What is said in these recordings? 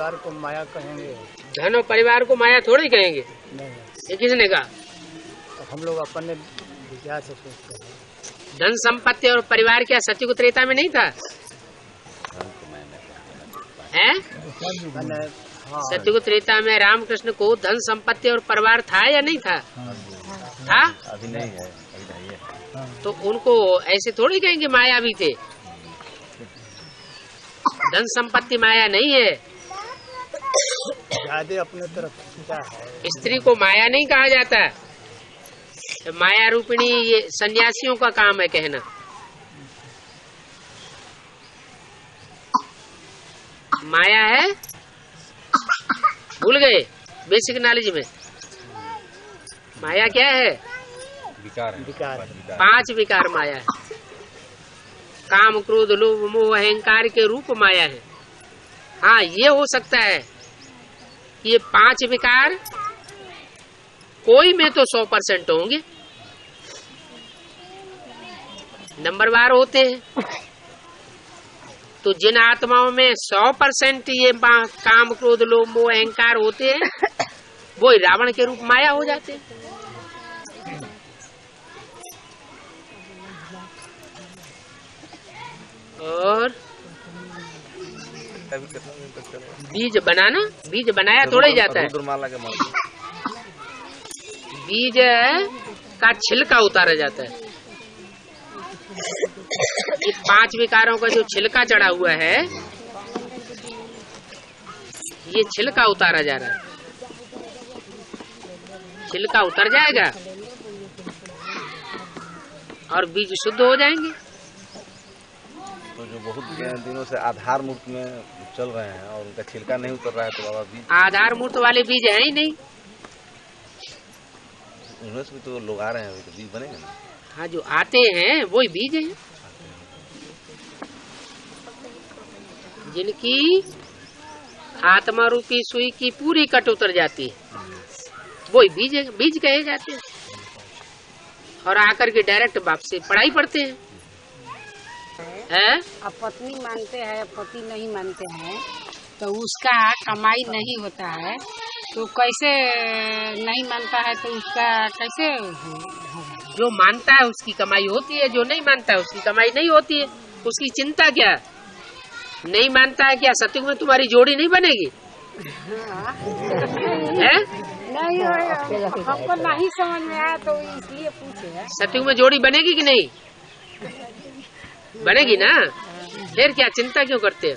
परिवार को माया कहेंगे। धन और परिवार को माया थोड़ी कहेंगे। नहीं, ये किसने कहा? तो हम लोग अपने विचार से सोचते हैं। धन संपत्ति और परिवार क्या सतयुग त्रेता में नहीं था? है? हाँ, सतयुग त्रेता में रामकृष्ण को धन संपत्ति और परिवार था या नहीं था? था? अभी नहीं है, अभी नहीं है। तो उनको ऐसे थोड़ी कहेंगे माया भी थे। धन संपत्ति माया नहीं है। ज्यादा अपने तरफ खींचा है। स्त्री को माया नहीं कहा जाता। तो माया रूपिणी ये सन्यासियों का काम है कहना। माया है, भूल गए बेसिक नॉलेज में। माया क्या है? विकार है। विकार। 5 विकार माया है। काम, क्रोध, लोभ, मोह, अहंकार के रूप माया है। हाँ, ये हो सकता है ये 5 विकार कोई में तो 100% होंगे, नंबरवार होते हैं। तो जिन आत्माओं में 100% ये काम, क्रोध, लोभ, मोह, अहंकार होते हैं, वो रावण के रूप माया हो जाते हैं। और बीज बनाना, बीज बनाया थोड़ा ही जाता है। बीज का छिलका उतारा जाता है। ये 5 विकारों का जो छिलका चढ़ा हुआ है, ये छिलका उतारा जा रहा है। छिलका उतर जाएगा और बीज शुद्ध हो जाएंगे। तो जो बहुत दिनों से आधार मूर्त में चल रहे हैं और उनका छिलका नहीं उतर रहा है, तो बाबा बीज आधार मूर्त वाले बीज है ही नहीं। उनमें से भी तो लोग आ रहे हैं, तो बीज बनेंगे ना। हाँ, जो आते हैं वही बीज हैं, जिनकी आत्मा रूपी सुई की पूरी कट उतर जाती है, वही बीज बीज कहे जाते हैं। और आकर के डायरेक्ट बाप से पढ़ाई पढ़ते हैं। अब पत्नी मानते हैं, पति नहीं मानते हैं, तो उसका कमाई नहीं होता है, तो कैसे नहीं मानता है, तो उसका कैसे होगा? जो मानता है उसकी कमाई होती है, जो नहीं मानता है उसकी कमाई नहीं होती है। उसकी चिंता क्या? नहीं मानता है क्या सतयुग में तुम्हारी जोड़ी नहीं बनेगी? है? नहीं, हमको नहीं समझ में आया तो इसलिए पूछे। सतयुग में जोड़ी बनेगी कि नहीं? बनेगी ना। फिर क्या चिंता क्यों करते हो?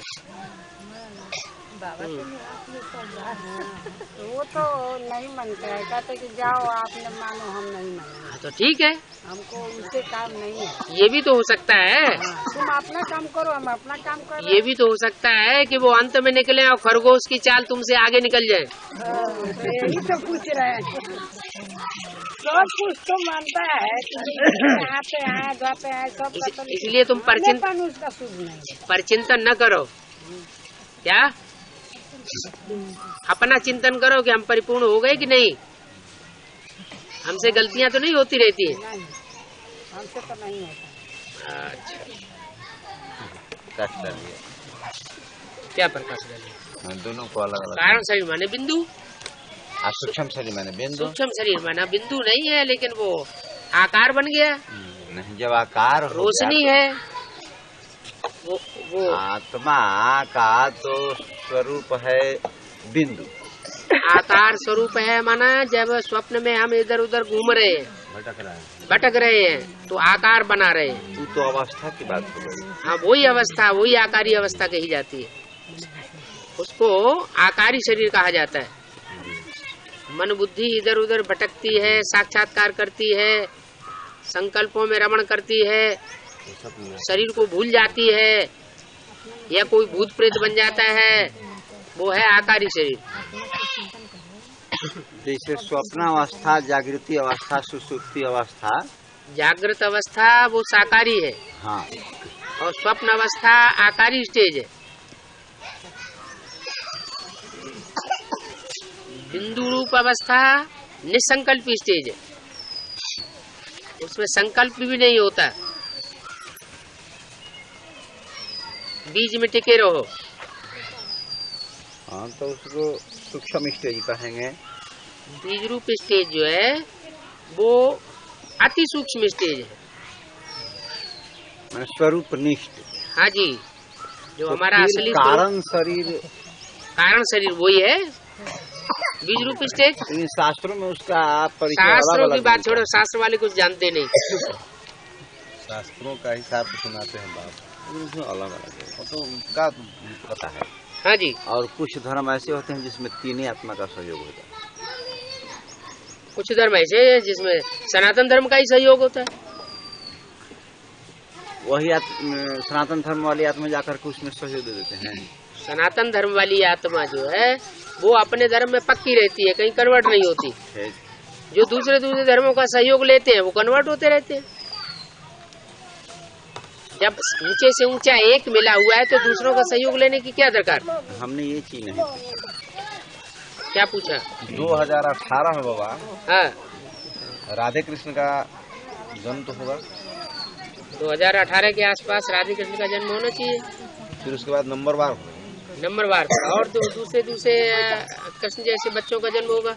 वो तो नहीं मानते हैं, कहते कि जाओ आपने मानो, हम नहीं मानो। तो ठीक है, हमको उनसे काम नहीं है। ये भी तो हो सकता है। तुम अपना काम करो, हम अपना काम करो। ये भी तो हो सकता है कि वो अंत में निकले और खरगोश की चाल तुमसे आगे निकल जाए। यही तो पूछ रहे हैं। सब कुछ तो मानता है, आते हैं जाते हैं सब। इसलिए तुम परचिंतन न करो। क्या अपना चिंतन करो कि हम परिपूर्ण हो गए कि नहीं, हमसे गलतियां तो नहीं होती रहती है। हमसे तो नहीं होता। अच्छा, क्या प्रकाश डालिए? दोनों को अलग अलग। कारण शरीर माने बिंदु, सूक्ष्म शरीर माने बिंदु। सूक्ष्म शरीर माना बिंदु नहीं है, लेकिन वो आकार बन गया। नहीं, जब आकार रोशनी है वो आत्मा का तो स्वरूप है बिंदु। आकार स्वरूप है माना जब स्वप्न में हम इधर उधर घूम रहे हैं, भटक रहे हैं, तो आकार बना रहे हैं। तू तो अवस्था की बात कर रही है। हाँ, वही अवस्था, वही आकारी अवस्था कही जाती है। उसको आकारी शरीर कहा जाता है। मन बुद्धि इधर उधर भटकती है, साक्षात्कार करती है, संकल्पों में रमण करती है, शरीर को भूल जाती है, या कोई भूत प्रेत बन जाता है, वो है आकारी शरीर। जैसे स्वप्न अवस्था, जागृति अवस्था, सुसुप्ति अवस्था। जागृत अवस्था वो साकारी है। हाँ। और स्वप्न अवस्था आकारी स्टेज है। बिंदु रूप अवस्था निसंकल्पी स्टेज है, उसमें संकल्प भी नहीं होता। बीज में टिके रहो। हाँ, हाँ, तो उसको सूक्ष्म स्टेज कहेंगे। बीज रूप स्टेज जो है वो अति सूक्ष्म स्टेज है। मैंने स्वरूप निष्ठ। हाँ जी, जो तो हमारा फिर असली कारण शरीर वही है बीज रूप स्टेज। इन शास्त्रों में उसका परिचय शास्त्रों अलग की बात छोड़ो, शास्त्र वाले कुछ जानते नहीं। शास्त्रों का हिसाब से सुनाते हैं बाप, अलग अलग है। वो तो उनका पता है। हाँ जी, और कुछ धर्म ऐसे होते हैं जिसमें तीन आत्मा का सहयोग होता है। कुछ धर्म ऐसे है जिसमें सनातन धर्म का ही सहयोग होता है। वही सनातन धर्म वाली आत्मा जाकर के उसमें सहयोग दे देते हैं। सनातन धर्म वाली आत्मा जो है वो अपने धर्म में पक्की रहती है, कहीं कन्वर्ट नहीं होती। जो दूसरे धर्मों का सहयोग लेते हैं वो कन्वर्ट होते रहते हैं। जब ऊंचे से ऊंचा एक मिला हुआ है तो दूसरों का सहयोग लेने की क्या दरकार। हमने ये चीज नहीं क्या पूछा? 2018 में बाबा हाँ, राधे कृष्ण का जन्म तो होगा, 2018 के आसपास राधे कृष्ण का जन्म होना चाहिए। फिर उसके बाद नंबरवार और दूसरे कृष्ण जैसे बच्चों का जन्म होगा।